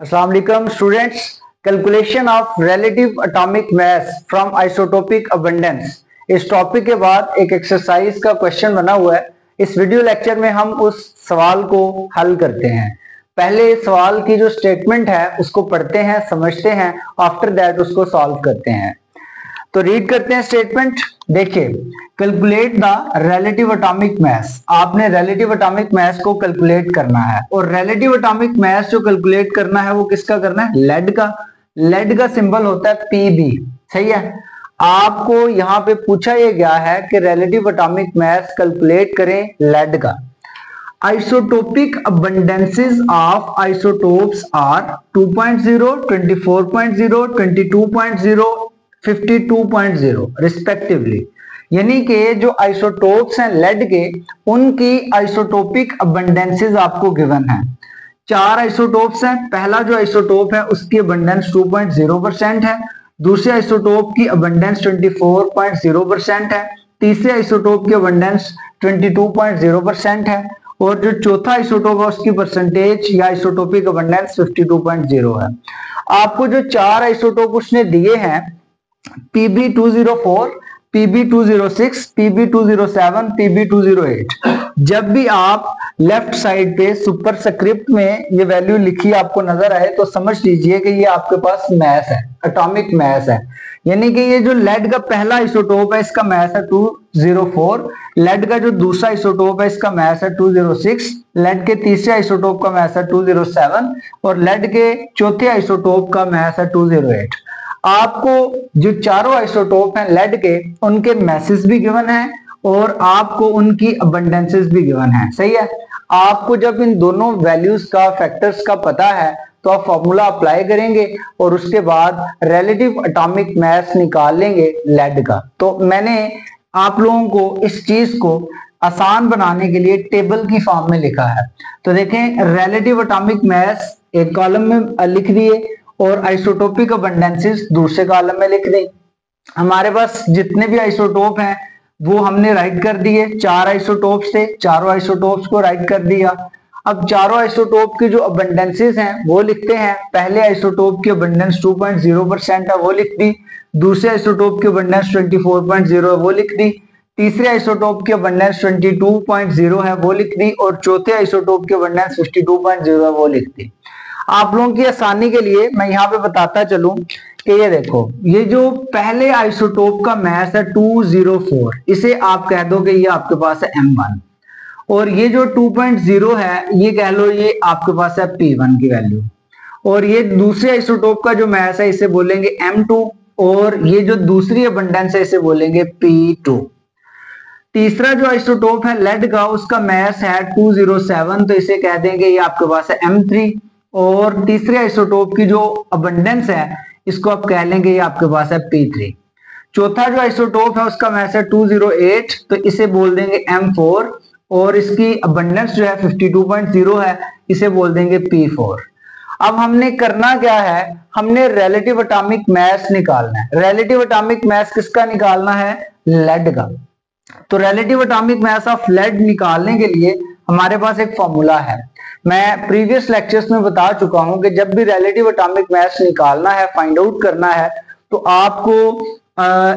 अस्सलाम वालेकुम students. Calculation of relative atomic mass from isotopic abundance, इस टॉपिक के बाद एक एक्सरसाइज का क्वेश्चन बना हुआ है। इस वीडियो लेक्चर में हम उस सवाल को हल करते हैं। पहले सवाल की जो स्टेटमेंट है उसको पढ़ते हैं, समझते हैं, आफ्टर दैट उसको सॉल्व करते हैं। तो रीड करते हैं स्टेटमेंट। देखिए, कैलकुलेट द रिलेटिव एटॉमिक मास। आपने रिलेटिव एटॉमिक मास को कैलकुलेट करना है, और रिलेटिव एटॉमिक मास जो कैलकुलेट करना है वो किसका करना है? लेड का। लेड का सिंबल होता है पीबी, सही है। आपको यहां पे पूछा यह गया है कि रिलेटिव एटॉमिक मास कैलकुलेट करें लेड का। Isotopic abundances of isotopes are 2.0, 24.0, 22.0, 52.0 respectively. यानी कि जो आइसोटोप्स हैं लेड के, उनकी आइसोटोपिक अबंडेंसेस आपको गिवन है। 4 आइसोटोप्स हैं। पहला जो आइसोटोप है उसकी अबंडेंस 2.0% है, दूसरे आइसोटोप की अबंडेंस 24.0% है, तीसरे आइसोटोप की अबंडेंस 22.0% है, और जो चौथा आइसोटोप है उसकी परसेंटेज या आइसोटोपिक अबंडेंस 52.0 है। आपको जो 4 आइसोटोप उसने दिए हैं, Pb204, Pb206, Pb207, Pb208, जब भी आप लेफ्ट साइड पे सुपरस्क्रिप्ट में ये वैल्यू लिखी आपको नजर आए तो समझ लीजिए कि ये आपके पास मास है, एटॉमिक मास है। यानी कि ये जो लेड का पहला आइसोटोप है इसका मास है 204, लेड का जो दूसरा आइसोटोप है इसका मास है 206, लेड के तीसरे आइसोटोप का मास है 207, और लेड के चौथे आइसोटोप का मास है 208। आपको जो चारों आइसोटोप हैं लेड के, उनके मैसेज भी गिवन है और आपको उनकी अबंडेंसेस भी गिवन है, सही है। आपको जब इन दोनों वैल्यूज का, फैक्टर्स का पता है तो आप फॉर्मूला अप्लाई करेंगे और उसके बाद रिलेटिव एटॉमिक मास निकाल लेंगे लेड का। तो मैंने आप लोगों को इस चीज को आसान बनाने के लिए टेबल की फॉर्म में लिखा है। तो देखें, रिलेटिव एटॉमिक मास एक कॉलम में लिख दिए और आइसोटोपिक अबंडेंसेस दूसरे कॉलम में लिख दी। हमारे पास जितने भी आइसोटोप हैं वो हमने राइट कर दिए। 4 आइसोटोप्स थे, चारों आइसोटोप्स को राइट कर दिया। अब चारों आइसोटोप की जो अबंडेंसेस हैं वो लिखते हैं। पहले आइसोटोप की अबंडेंस 2.0% है, वो लिख दी। दूसरे आइसोटोप की अबंडेंस 24.0 है, वो लिख दी। तीसरे आइसोटोप की अबंडेंस 22.0 है, वो लिख दी। और चौथे आइसोटोप की अबंडेंस 52.0 है, वो लिख दी। आप लोगों की आसानी के लिए मैं यहाँ पे बताता चलूं कि ये देखो, ये जो पहले आइसोटोप का मास है 204, इसे आप कह दो कि ये आपके पास है M1, और ये जो 2.0 है ये कह लो ये आपके पास है P1 की वैल्यू, और ये दूसरे आइसोटोप का जो मास है इसे बोलेंगे M2, और ये जो दूसरी अबंडेंस है इसे बोलेंगे P2। तीसरा जो आइसोटोप है लेड का, उसका मास है 207, तो इसे कह देंगे ये आपके पास है M3, और तीसरे आइसोटोप की जो अबंडेंस है इसको आप कह लेंगे ये आपके पास है P3। चौथा जो आइसोटोप है उसका मास है 208, तो इसे बोल देंगे M4, और इसकी अबंडेंस जो है 52.0 है, इसे बोल देंगे P4। अब हमने करना क्या है, हमने रिलेटिव एटॉमिक मास निकालना है। रिलेटिव एटॉमिक मास किसका निकालना है? लेड का। तो relative atomic mass of lead निकालने के लिए हमारे पास एक फॉर्मूला है। मैं प्रीवियस लेक्चर्स में बता चुका हूं कि जब भी रिलेटिव एटॉमिक मास निकालना है, फाइंड आउट करना है, तो आपको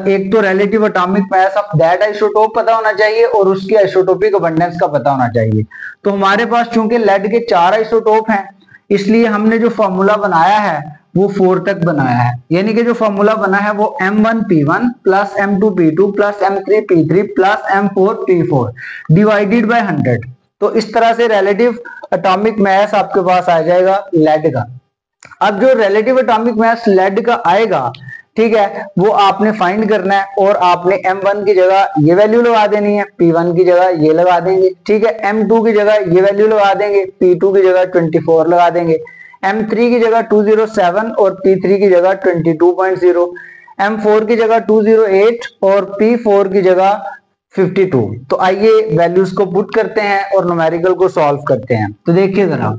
एक तो relative atomic mass of that isotope पता होना चाहिए और उसकी आइसोटोपिक अबंडेंस का पता होना चाहिए। तो हमारे पास चूंकि लेड के 4 आइसोटोप हैं, इसलिए हमने जो फॉर्मूला बनाया है वो 4 तक बनाया है। यानी कि जो फॉर्मूला बना है वो M1P1 plus M2P2 plus M3P3 plus M4P4 divided by 100। तो इस तरह से रिलेटिव एटॉमिक मास आपके पास आ जाएगा लेड का। अब जो रिलेटिव एटॉमिक मास लेड का आएगा, ठीक है, वो आपने फाइंड करना है, और आपने M1 की जगह ये वैल्यू लगा देनी है, P1 की जगह ये लगा देंगे, ठीक है, M2 की जगह ये वैल्यू लगा देंगे, P2 की जगह 24 लगा देंगे, M3 की जगह 207 और P3 की जगह 22.0, M4 की जगह 208 और P4 की जगह 52। तो आइए वैल्यूज को पुट करते हैं और न्यूमेरिकल को सॉल्व करते हैं। तो देखिए जरा,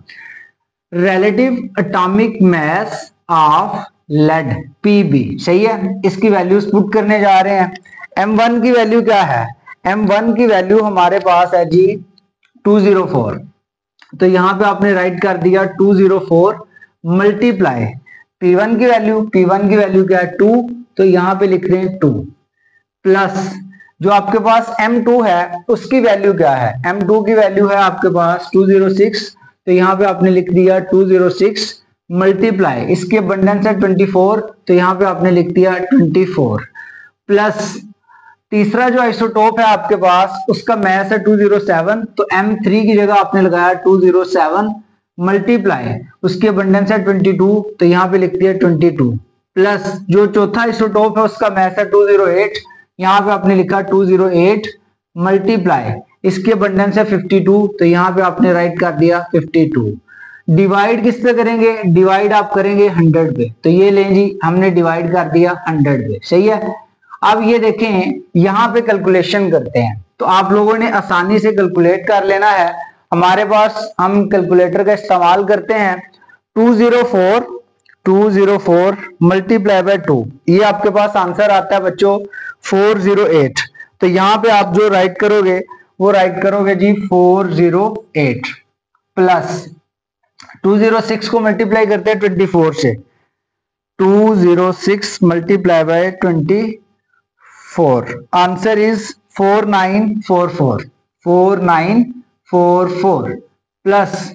relative atomic mass of lead Pb, सही है, इसकी वैल्यूज पुट करने जा रहे हैं। M1 की वैल्यू क्या है? M1 की वैल्यू हमारे पास है जी 204, तो यहां पे आपने राइट कर दिया 204 मल्टीप्लाई P1 की वैल्यू क्या है 2, तो यहाँ पे लिख रहे हैं 2 प्लस जो आपके पास M2 है उसकी वैल्यू क्या है, M2 की वैल्यू है आपके पास 206, तो यहाँ पे आपने लिख दिया 206 मल्टीप्लाई इसकी अबंडेंस है 24, तो यहाँ पे आपने लिख दिया 24 प्लस तीसरा जो आइसोटोप है आपके पास उसका मैस है 207, तो M3 की जगह आपने लगाया 207 मल्टीप्लाई उसकी अबंडेंस है 22, तो यहाँ पे लिख दिया 22 प्लस जो चौथा आइसोटोप है उसका मैस है 208, यहाँ पे आपने लिखा 208 मल्टीप्लाई इसकी अबंडेंस है 52, तो यहाँ पे आपने राइट कर दिया 52। डिवाइड किस पे करेंगे, डिवाइड आप करेंगे 100 पे, तो ये लें जी हमने डिवाइड कर दिया 100 पे, सही है। अब ये देखें यहाँ पे कैलकुलेशन करते हैं, तो आप लोगों ने आसानी से कैलकुलेट कर लेना है। हमारे पास हम कैलकुलेटर का इस्तेमाल करते हैं 204 मल्टीप्लाई बाय 2, ये आपके पास आंसर आता है बच्चों 408, तो यहाँ पे आप जो राइट करोगे वो राइट करोगे जी 408 प्लस 206 को मल्टीप्लाई करते हैं 24 से, 206 multiply by 24, answer is 4944 plus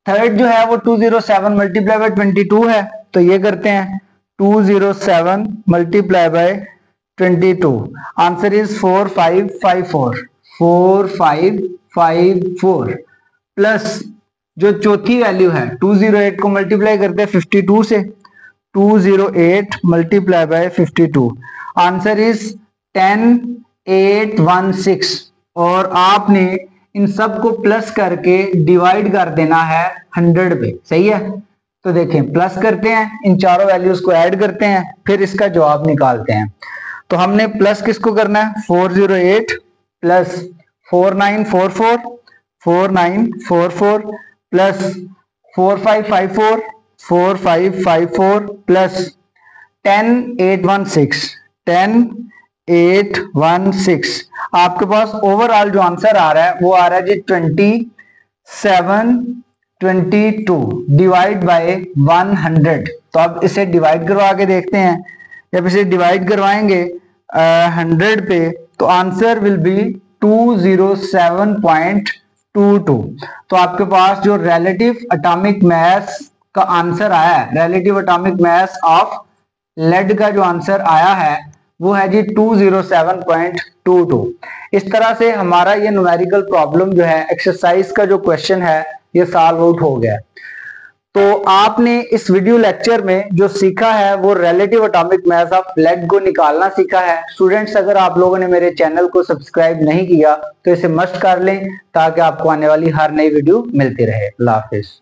third जो है वो 207 मल्टीप्लाई बाय 22 है, तो ये करते हैं 207 multiply by 22, answer is 4554 plus जो चौथी वैल्यू है 208 को मल्टीप्लाई करते हैं 52 से, 208 मल्टीप्लाई बाय 52, आंसर इज 10816, और आपने इन सब को प्लस करके डिवाइड कर देना है 100 पे, सही है। तो देखें प्लस करते हैं, इन चारों वैल्यूज को ऐड करते हैं, फिर इसका जवाब निकालते हैं। तो हमने प्लस किसको करना है 408 प्लस 4944 प्लस 4554 प्लस 10816 आपके पास ओवरऑल जो आंसर आ रहा है वो आ रहा है जी 2722 डिवाइड बाय 100। तो अब इसे डिवाइड करवा के देखते हैं, जब इसे डिवाइड करवाएंगे 100 पे तो आंसर विल बी 207.22। तो आपके पास जो रिलेटिव एटॉमिक मास का आंसर आया है, relative atomic mass of lead का जो आंसर आया है वो है जी 207.22। इस तरह से हमारा ये न्यूमेरिकल प्रॉब्लम जो है एक्सरसाइज का जो क्वेश्चन है ये सॉल्व आउट हो गया। तो आपने इस वीडियो लेक्चर में जो सीखा है वो relative atomic mass of lead को निकालना सीखा है। स्टूडेंट्स अगर आप लोगों ने मेरे चैनल को सब्सक्राइब नहीं किया तो इसे मस्ट कर लें ताकि आपको आने वाली हर नई वीडियो मिलती रहे। अल्लाह हाफिज।